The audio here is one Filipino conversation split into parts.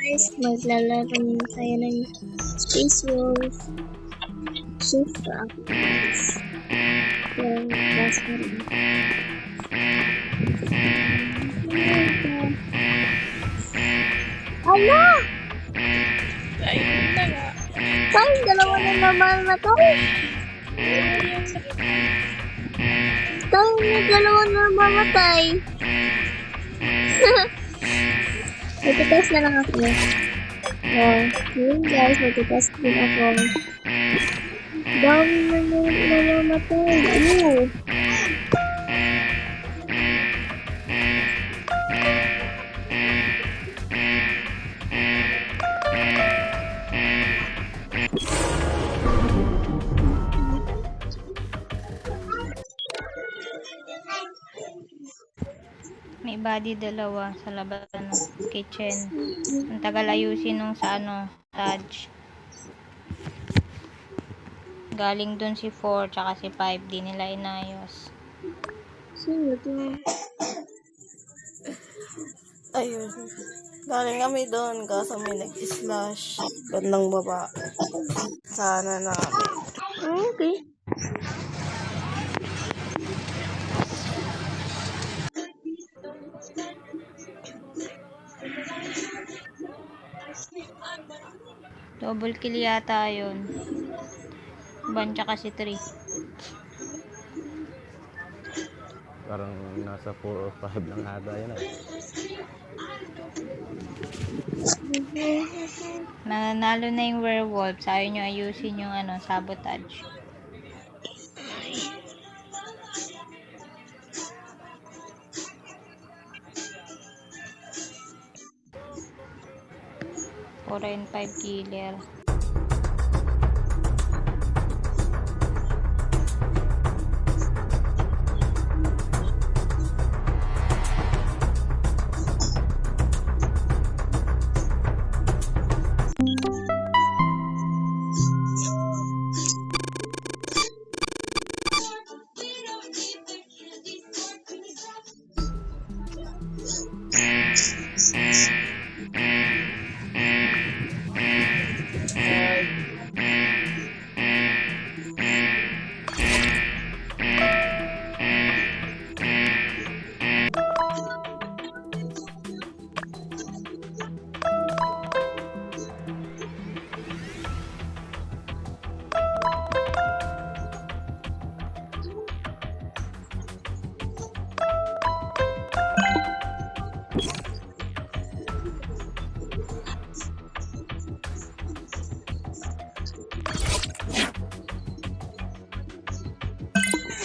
guys, maglalaro na tayo ng Space Wolf Shift Rockets. So, basta rin. Ala! Ayun na nga. Tayong dalawa na naman na to. Tayong dalawa na mamatay. Magtitest na lang ako. Oh, yun guys, magtitest din ako. Dami na namamatay. Ew. May body dalawa sa labas ng kitchen. Ang tagal ayusin nung sa Taj. Galing dun si 4 tsaka si 5. Di nila inayos. Sino to? Ayun. Galing kami doon kaso may nag-slash. Bandang baba. Sana namin. Okay. Double kill yata yun. Ban tsaka si 3. Parang nasa 4 or 5 lang ata yun eh. Nanalo na yung werewolf. Ayaw nyo ayusin yung sabotage. Four and 5 killer.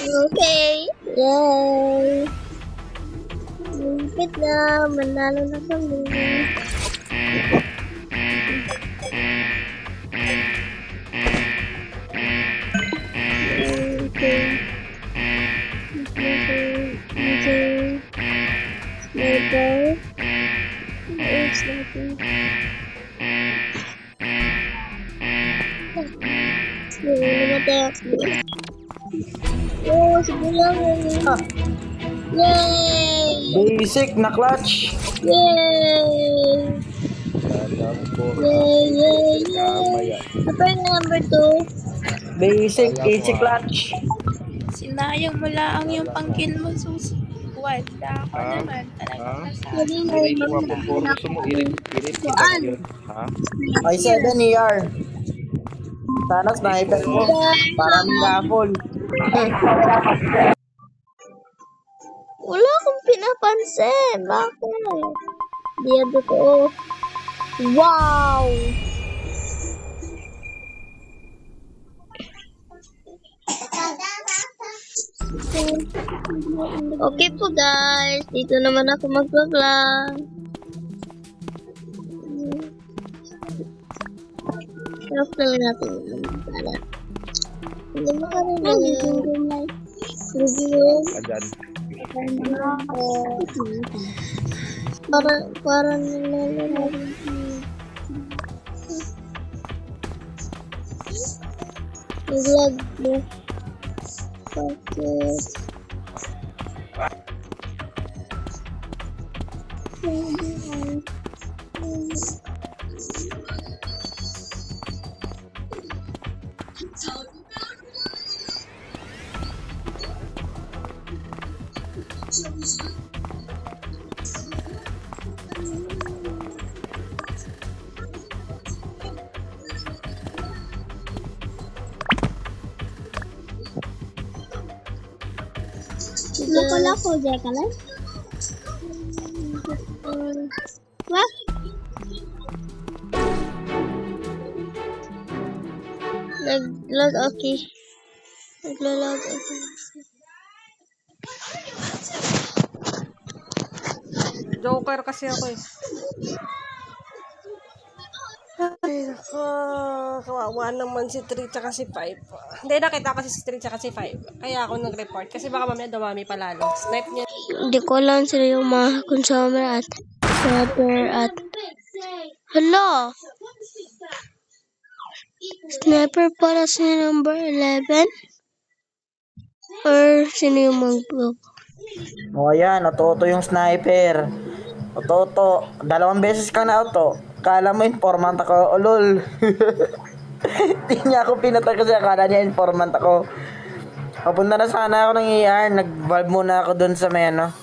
Okay. Yay! Lipit na. Manalo na kami. Okay. Okay. Sniper. Sniper. Namatay ako. Oh, siguro lang. Yay! Basic na clutch. Yay! Yay, yay, yay! Apa yung number 2? Basic easy clutch. Sinayang mo lang yung pang-kill mo, sus. Wala ako naman. Talagang Hindi na yung Saan? Ay 7 ER. Sana sniper mo. Parang raffle. Wala akong pinapansin. Bakit? Di yan totoo. Wow! Okay po guys. Dito naman ako mag-vlog. Off lang natin yung para. Hindi mo kami review. Para nilalaro. Vlog mo. Focus. pala ko, Jeka lang. What? Nag-log okay. Nag-log okay. Joker kasi ako eh. Ay, nako. Kawawa naman si 3 tsaka si 5. Hindi, nakita ko si 3 tsaka si 5. Kaya ako nag-report. Kasi baka mamaya dumami palalo. Snipe niya. Hindi ko alam sila yung mga consumer at sniper at... Hala! Sniper para si number 11? Or sino yung mag-block? O yan, Ototo yung sniper. Ototo, 2 beses ka na auto. Kala mo informant ako, ulol. Di niya ako pinatay kasi akala niya informant ako. Papunta na sana ako ng ER, nag-valve muna ako dun sa may ano,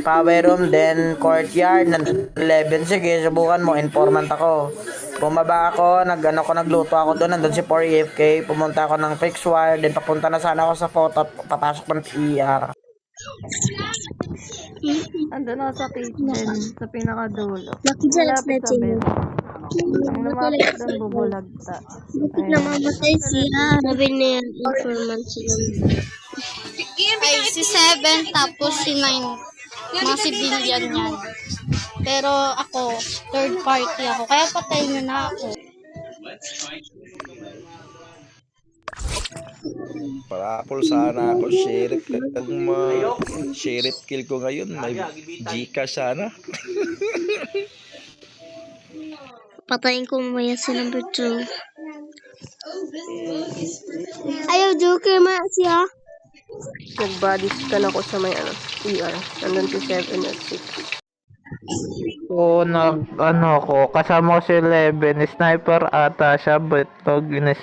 power room, then courtyard, ng 11. Sige, subukan mo, informant ako. Bumaba ako, nagluto ako doon, nandun si 4EFK, pumunta ako ng fixed wire, then papunta na sana ako sa photo, papasok ng ER. Andun ako sa kitchen, sa pinakadulo. Nakijalas na Malapit sa siya. bed. Ang lumapit doon, bubulagta. Bakit namamatay siya? Sabi niya, informant sila. Ay, si 7 tapos si 9. Mga civilian yan. Pero ako, third party ako. Kaya patay niyo na ako. Parapol sana ako, sheriff. Kung sheriff kill ko ngayon, may Gcash sana. Patayin ko mamaya si number 2. Ayaw, Joker ma siya. Nag-body scan ako sa may ER. Nandun si 7 at 6. Oo, ko, kasama ko si 11, sniper ata siya, but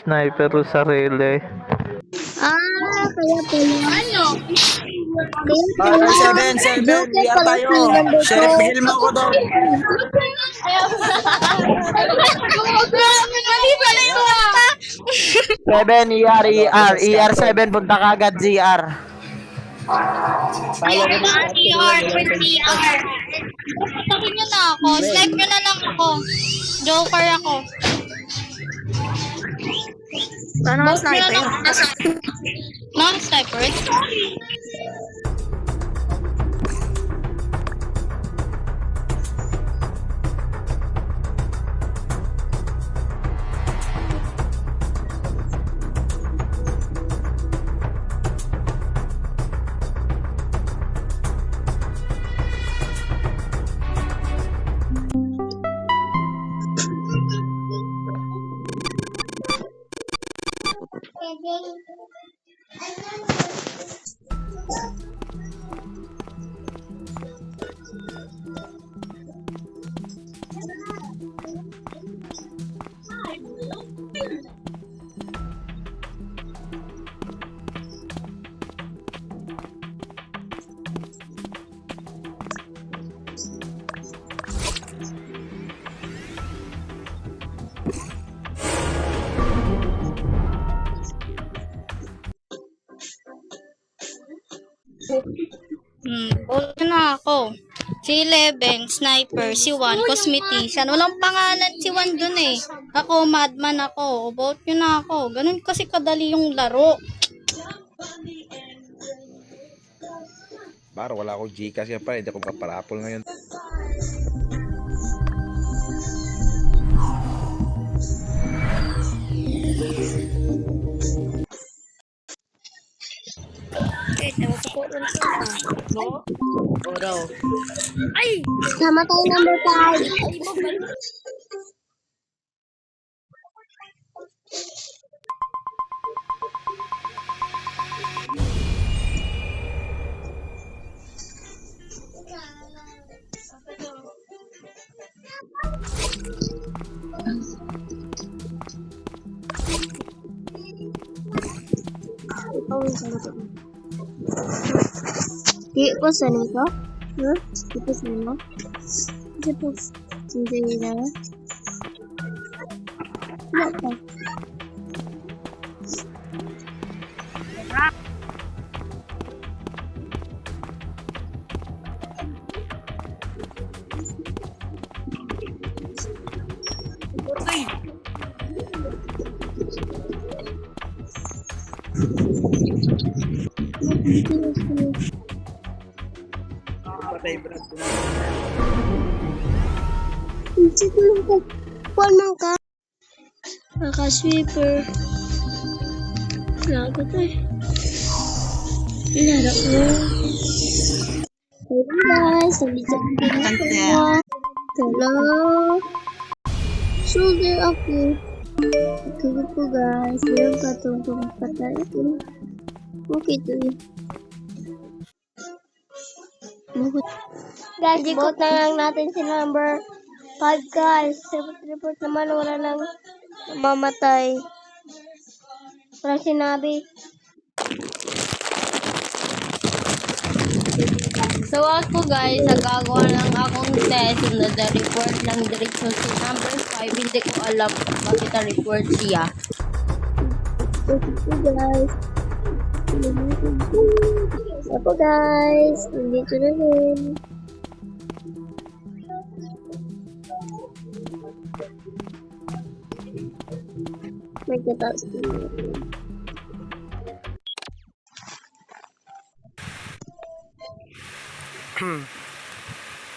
sniper ko sarili. Kaya pala. Ano? Okay, 7, ER tayo. Sheriff, bigil mo ako daw. Mali pala yung mata. 7, ER 7, punta ka agad, GR. PR, PR. Patakin nyo na ako. Snipe nyo na lang ako. Joker ako. Paano ang sniper? Non-sniper. Vote na ako. Si 11, sniper. Si 1, cosmetician. Walang pangalan si 1 dun eh. Ako, madman ako. Vote nyo na ako. Ganun kasi kadali yung laro. Baro, wala akong Gcash yan pa, hindi ako kaparapol ngayon. Namatay number 5. Tipos ano ito? Tipos ano? Tipos. Hindi na. Wala pa. Paano ka? Naka-sweeper. Lagot eh. Laro ko. Hello guys, nandito ako. Hello. Shoulder ako. Okay po guys. Meron pa itong pumapatay. Okay to eh. Guys, ikot na lang natin si number 5 guys. Report naman wala nang mamatay. Wala sinabi. So ako guys, nagagawa lang akong test na report lang diretso si number 5. Hindi ko alam bakit na-report siya. So guys. Ako guys, nandito na rin. May kataas ko.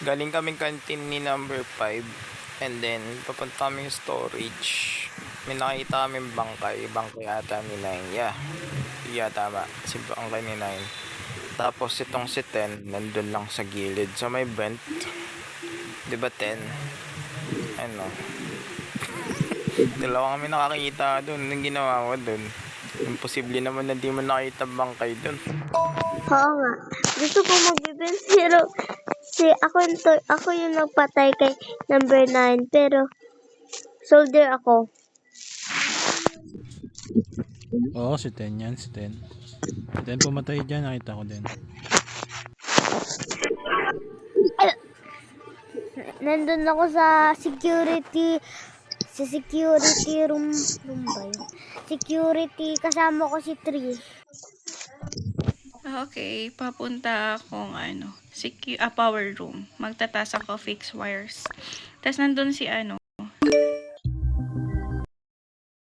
Galing kaming canteen ni number 5 and then papunta kami yung storage. May nakita kami bangkay ata ni 9. Yeah, tama. Si bangkay ni 9. Tapos itong si 10 nandun lang sa gilid. So may vent. 'Di ba 10? Ano? Dalawa kami nakakita doon. Anong ginawa mo doon? Imposible naman na di mo nakita bangkay doon. Oo nga. Gusto ko magbibend pero ako yung nagpatay kay number 9 pero soldier ako. Oo, si 10 yan, si 10. Si 10 pumatay dyan, nakita ko din. Nandun ako sa security room ba yun? Security, kasama ko si 3. Okay, papunta akong power room. Magtatas ako fix wires. Tapos nandun si